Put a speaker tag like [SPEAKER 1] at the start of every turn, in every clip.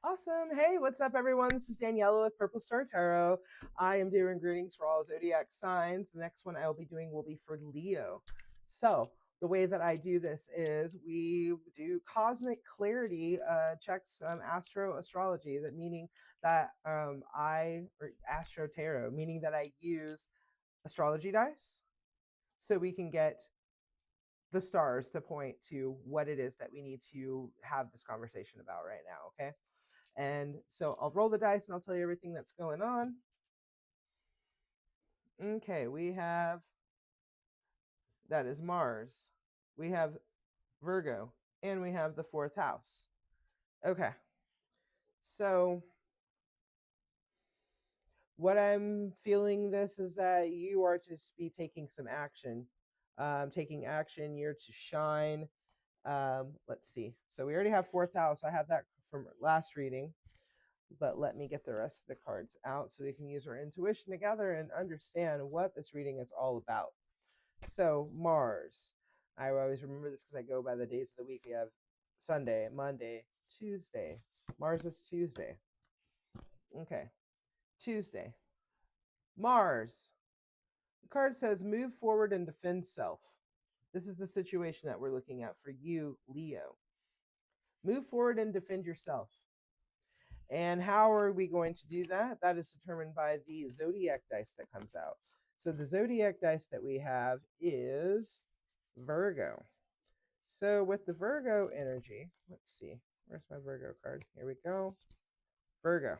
[SPEAKER 1] Awesome. Hey, what's up, everyone? This is Daniela with Purple Star Tarot. I am doing readings for all zodiac signs. The next one I will be doing will be for Leo. So, the way that I do this is we do cosmic clarity checks, astro astrology, that meaning that or astro tarot, meaning that I use astrology dice so we can get the stars to point to what it is that we need to have this conversation about right now, okay? And so I'll roll the dice and I'll tell you everything that's going on. Okay, we have, that is Mars. We have Virgo, and we have the fourth house. Okay, so what I'm feeling this is that you are to be taking some action. Taking action, you're to shine. Let's see. So we already have fourth house. I had that from last reading. But let me get the rest of the cards out so we can use our intuition together and understand what this reading is all about. So, Mars. I always remember this because I go by the days of the week. We have Sunday, Monday, Tuesday. Mars is Tuesday. Okay, Tuesday. Mars. The card says move forward and defend self. This is the situation that we're looking at for you, Leo. Move forward and defend yourself. And how are we going to do that? That is determined by the zodiac dice that comes out. So the zodiac dice that we have is Virgo. So with the Virgo energy, let's see. Where's my Virgo card? Here we go. Virgo.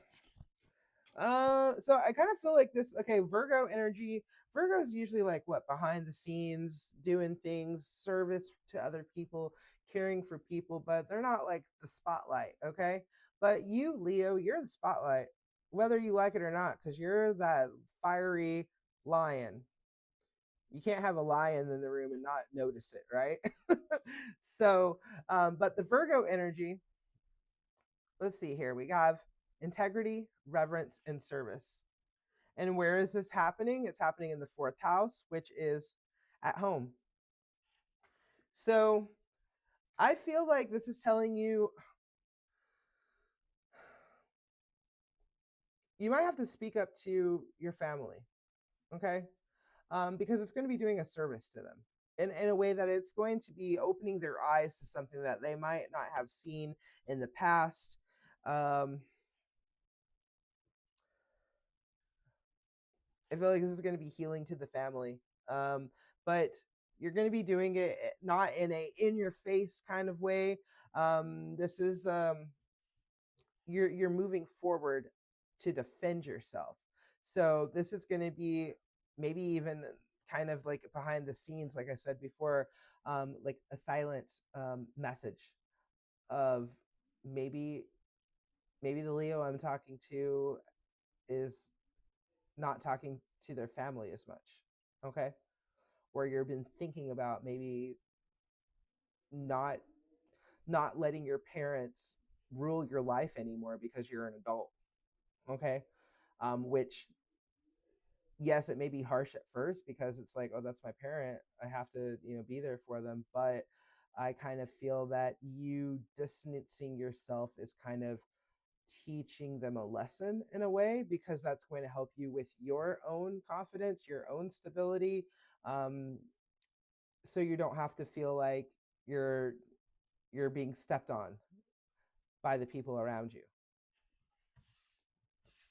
[SPEAKER 1] So I kind of feel like this, okay, Virgo energy. Virgo is usually like what, behind the scenes, doing things, service to other people, caring for people, but they're not like the spotlight, okay? But you, Leo, you're the spotlight, whether you like it or not, because you're that fiery lion. You can't have a lion in the room and not notice it, right? So, but the Virgo energy, let's see here. We have integrity, reverence, and service. And where is this happening? It's happening in the fourth house, which is at home. So I feel like this is telling you you might have to speak up to your family, okay? Because it's going to be doing a service to them in a way that it's going to be opening their eyes to something that they might not have seen in the past. I feel like this is going to be healing to the family. But you're going to be doing it not in a in your face kind of way. This is you're moving forward to defend yourself. So this is going to be maybe even kind of like behind the scenes, like I said before, like a silent message of maybe the Leo I'm talking to is not talking to their family as much. Okay. Or you've been thinking about maybe not letting your parents rule your life anymore because you're an adult. Okay. Which, yes, it may be harsh at first because it's like, oh, that's my parent, I have to, be there for them. But I kind of feel that you distancing yourself is kind of teaching them a lesson in a way, because that's going to help you with your own confidence, your own stability. um, so you don't have to feel like you're being stepped on by the people around you.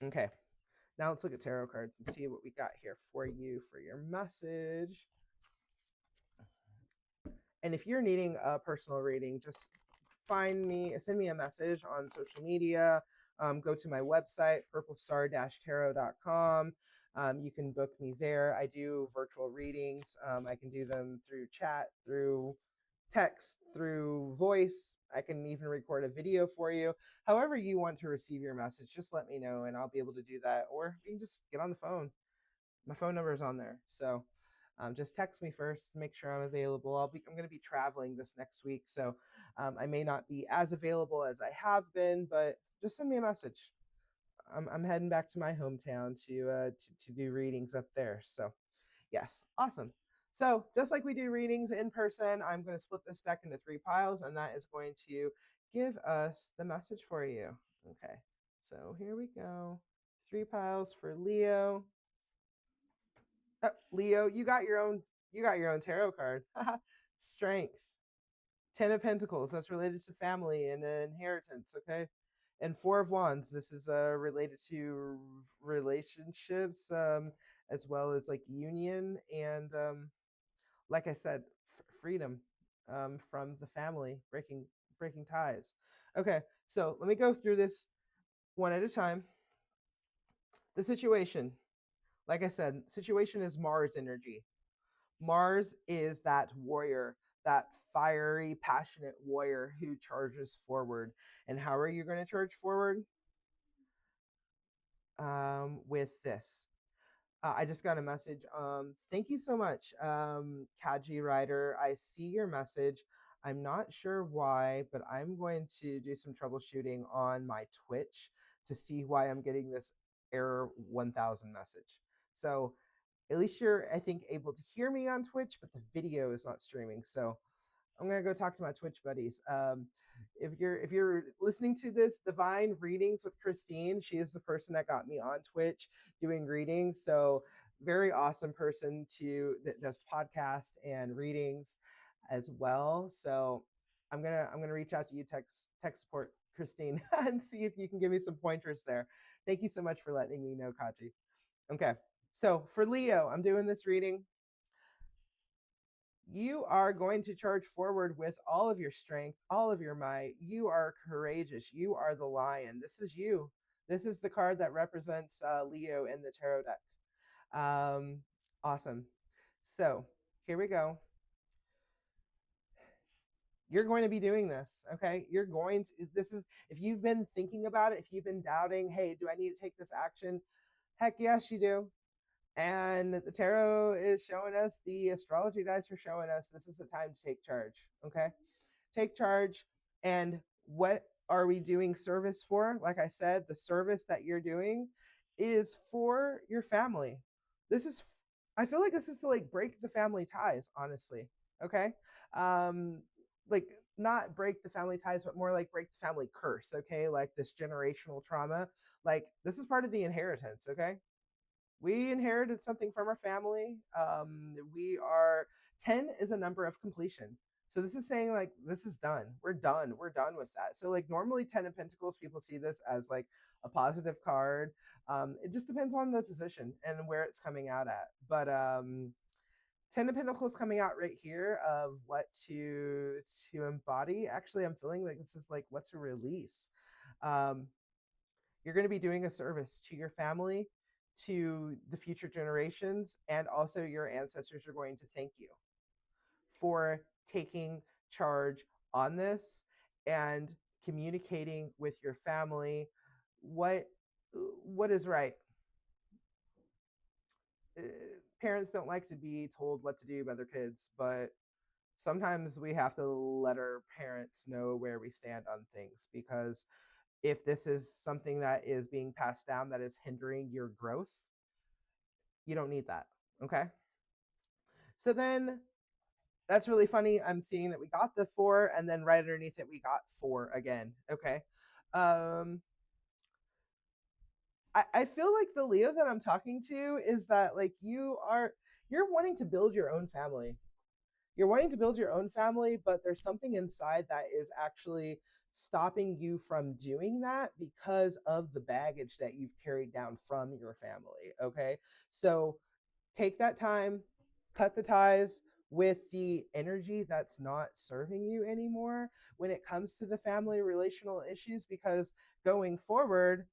[SPEAKER 1] Okay, now let's look at tarot cards and see what we got here for you for your message. And if you're needing a personal reading, just send me a message on social media. Go to my website, purplestar-tarot.com. You can book me there. I do virtual readings. I can do them through chat, through text, through voice. I can even record a video for you. However you want to receive your message, just let me know and I'll be able to do that. Or you can just get on the phone. My phone number is on there. So just text me first to make sure I'm available. I'm going to be traveling this next week, so I may not be as available as I have been, but just send me a message. I'm heading back to my hometown to do readings up there. So yes, awesome. So just like we do readings in person, I'm going to split this deck into 3 piles, and that is going to give us the message for you. Okay, so here we go. 3 piles for Leo. Oh, Leo, you got your own. You got your own tarot card. Strength. 10 of Pentacles. That's related to family and inheritance. Okay, and Four of Wands. This is related to relationships, as well as like union and like I said, freedom from the family, breaking ties. Okay, so let me go through this one at a time. The situation, like I said, situation is Mars energy. Mars is that warrior, that fiery, passionate warrior who charges forward. And how are you going to charge forward? With this. I just got a message. Thank you so much, Kaji Rider. I see your message. I'm not sure why, but I'm going to do some troubleshooting on my Twitch to see why I'm getting this error 1000 message. So at least you're, I think, able to hear me on Twitch, but the video is not streaming. So I'm gonna go talk to my Twitch buddies. If you're listening to this Divine Readings with Christine, she is the person that got me on Twitch doing readings. So very awesome person that does podcast and readings as well. So I'm gonna reach out to you, tech support Christine, and see if you can give me some pointers there. Thank you so much for letting me know, Kachi. Okay, so for Leo, I'm doing this reading. You are going to charge forward with all of your strength, all of your might. You are courageous. You are the lion. This is you. This is the card that represents Leo in the tarot deck. Awesome. So here we go. You're going to be doing this, okay? You're going to, this is, if you've been thinking about it, if you've been doubting, hey, do I need to take this action? Heck yes, you do. And the tarot is showing us, the astrology dice are showing us this is the time to take charge. Okay. Take charge. And what are we doing service for? Like I said, the service that you're doing is for your family. This is, I feel like this is to like break the family ties, honestly. Okay. Um, like not break the family ties, but more like break the family curse. Okay. Like this generational trauma. Like this is part of the inheritance. Okay, we inherited something from our family. We are 10 is a number of completion. So this is saying like this is done. We're done. We're done with that. So like normally 10 of Pentacles, people see this as like a positive card. It just depends on the position and where it's coming out at. But 10 of Pentacles coming out right here of what to embody. Actually, I'm feeling like this is like what to release. Um, you're going to be doing a service to your family, to the future generations, and also your ancestors are going to thank you for taking charge on this and communicating with your family what what is right. Uh, Parents don't like to be told what to do by their kids, but sometimes we have to let our parents know where we stand on things, because if this is something that is being passed down that is hindering your growth, you don't need that. Okay. So then that's really funny. I'm seeing that we got the 4, and then right underneath it, we got 4 again. Okay. Um, I feel like the Leo that I'm talking to is that like you're wanting to build your own family. You're wanting to build your own family, but there's something inside that is actually stopping you from doing that because of the baggage that you've carried down from your family. Okay. So take that time, cut the ties with the energy that's not serving you anymore when it comes to the family relational issues, because going forward,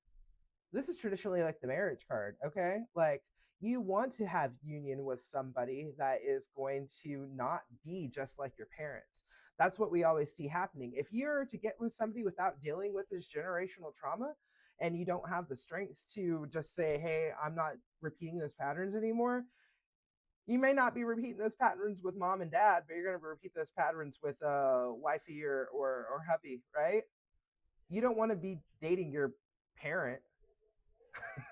[SPEAKER 1] this is traditionally like the marriage card. Okay. Like you want to have union with somebody that is going to not be just like your parents. That's what we always see happening. If you're to get with somebody without dealing with this generational trauma, and you don't have the strength to just say, hey, I'm not repeating those patterns anymore, you may not be repeating those patterns with mom and dad, but you're going to repeat those patterns with wifey or hubby, right? You don't want to be dating your parent.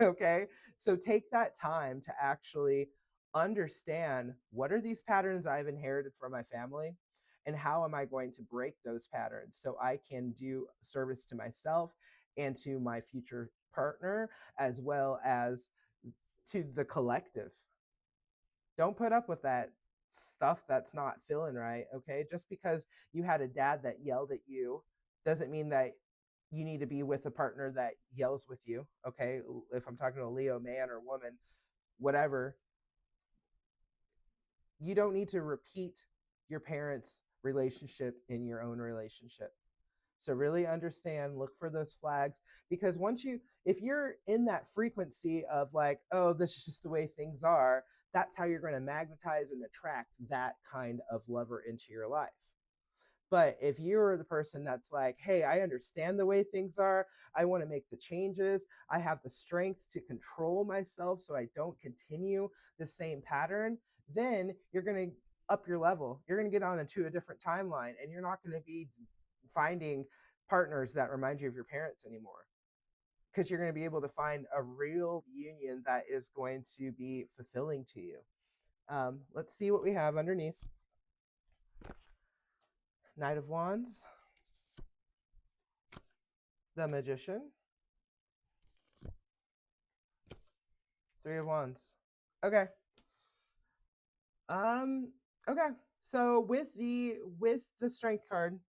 [SPEAKER 1] Okay. So take that time to actually understand, what are these patterns I've inherited from my family, and how am I going to break those patterns so I can do service to myself and to my future partner, as well as to the collective. Don't put up with that stuff that's not feeling right, okay? Just because you had a dad that yelled at you doesn't mean that you need to be with a partner that yells with you, okay? If I'm talking to a Leo man or woman, whatever, you don't need to repeat your parents' relationship in your own relationship. So really understand, look for those flags, because if you're in that frequency of like, oh, this is just the way things are, that's how you're going to magnetize and attract that kind of lover into your life. But if you're the person that's like, hey, I understand the way things are, I want to make the changes, I have the strength to control myself so I don't continue the same pattern, then you're going to up your level. You're going to get on into a different timeline, and you're not going to be finding partners that remind you of your parents anymore, because you're going to be able to find a real union that is going to be fulfilling to you. Let's see what we have underneath. Knight of Wands, the Magician, Three of Wands. Okay. Um. Okay. So with the Strength card,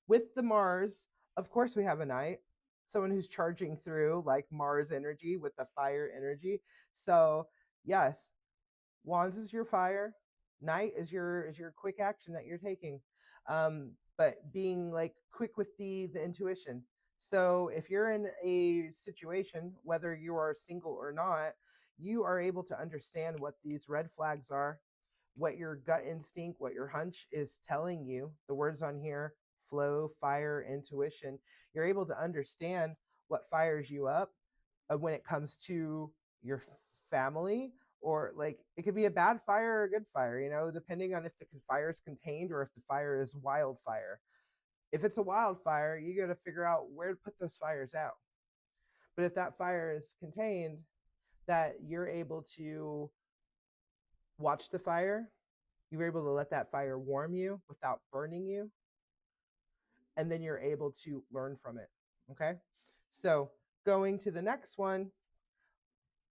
[SPEAKER 1] with the Mars, of course we have a Knight, someone who's charging through like Mars energy with the fire energy. So yes, Wands is your fire. Knight is your quick action that you're taking, but being like quick with the intuition. So if you're in a situation, whether you are single or not, you are able to understand what these red flags are, what your gut instinct, what your hunch is telling you. The words on here: flow, fire, intuition. You're able to understand what fires you up when it comes to your family, or like it could be a bad fire or a good fire, depending on if the fire is contained or if the fire is wildfire. If it's a wildfire, you got to figure out where to put those fires out. But if that fire is contained, that you're able to watch the fire, you're able to let that fire warm you without burning you, and then you're able to learn from it. Okay, so going to the next one,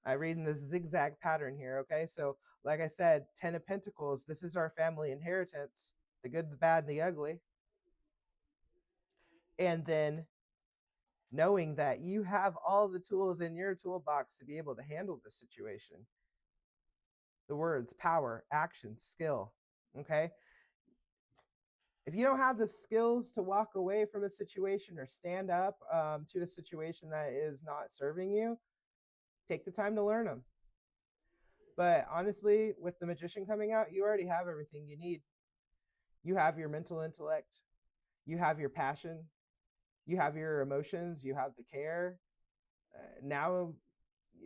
[SPEAKER 1] I read in this zigzag pattern here. Okay, so like I said, 10 of Pentacles, this is our family inheritance: the good, the bad, and the ugly. And then knowing that you have all the tools in your toolbox to be able to handle this situation. The words: power, action, skill. Okay, if you don't have the skills to walk away from a situation or stand up to a situation that is not serving you, take the time to learn them. But honestly, with the Magician coming out, you already have everything you need. You have your mental intellect, you have your passion, you have your emotions, you have the care. Now,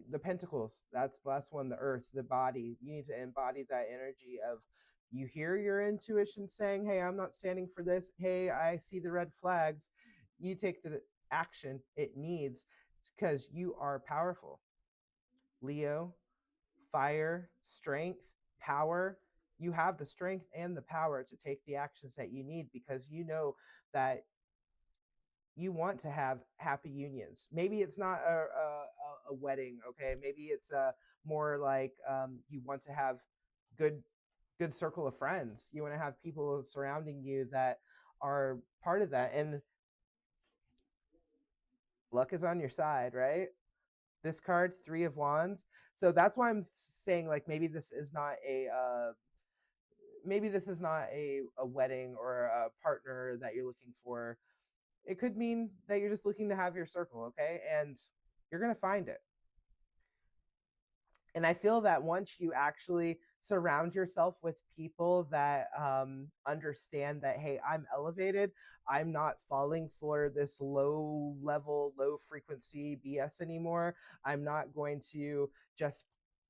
[SPEAKER 1] the Pentacles, that's the last one: the Earth, the body. You need to embody that energy of, you hear your intuition saying, hey, I'm not standing for this. Hey, I see the red flags. You take the action it needs, because you are powerful. Leo, fire, strength, power. You have the strength and the power to take the actions that you need, because you know that you want to have happy unions. Maybe it's not a wedding, okay? Maybe it's more like you want to have good good circle of friends. You want to have people surrounding you that are part of that, and luck is on your side, right? This card, Three of Wands. So that's why I'm saying, like, maybe this is not a wedding or a partner that you're looking for. It could mean that you're just looking to have your circle, okay? And you're going to find it. And I feel that once you actually surround yourself with people that understand that, hey, I'm elevated, I'm not falling for this low level, low frequency BS anymore. I'm not going to just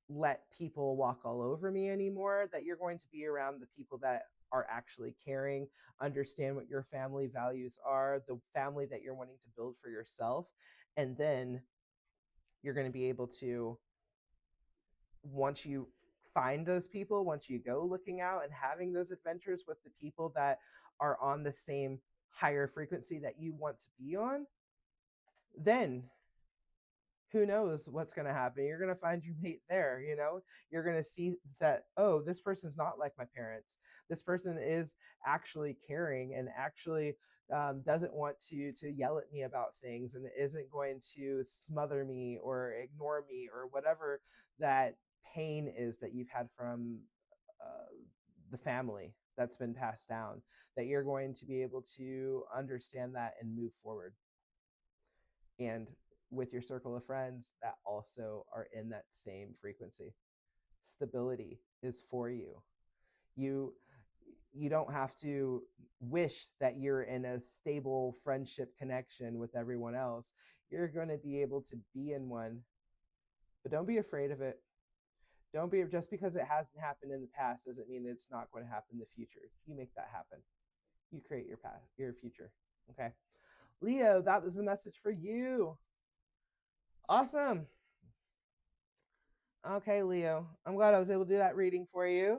[SPEAKER 1] let people walk all over me anymore. That you're going to be around the people that are actually caring, understand what your family values are, the family that you're wanting to build for yourself. And then you're going to be able to, once you find those people, once you go looking out and having those adventures with the people that are on the same higher frequency that you want to be on, then who knows what's going to happen. You're going to find your mate there. You're going to see that, oh, this person's not like my parents. This person is actually caring and actually doesn't want to yell at me about things, and isn't going to smother me or ignore me or whatever that pain is that you've had from uh, the family that's been passed down, that you're going to be able to understand that and move forward. And with your circle of friends that also are in that same frequency, stability is for you. You you don't have to wish that you're in a stable friendship connection with everyone else. You're going to be able to be in one, but don't be afraid of it. Don't be, just because it hasn't happened in the past doesn't mean it's not going to happen in the future. You make that happen. You create your path, your future. Okay, Leo, that was the message for you. Awesome. Okay, Leo, I'm glad I was able to do that reading for you.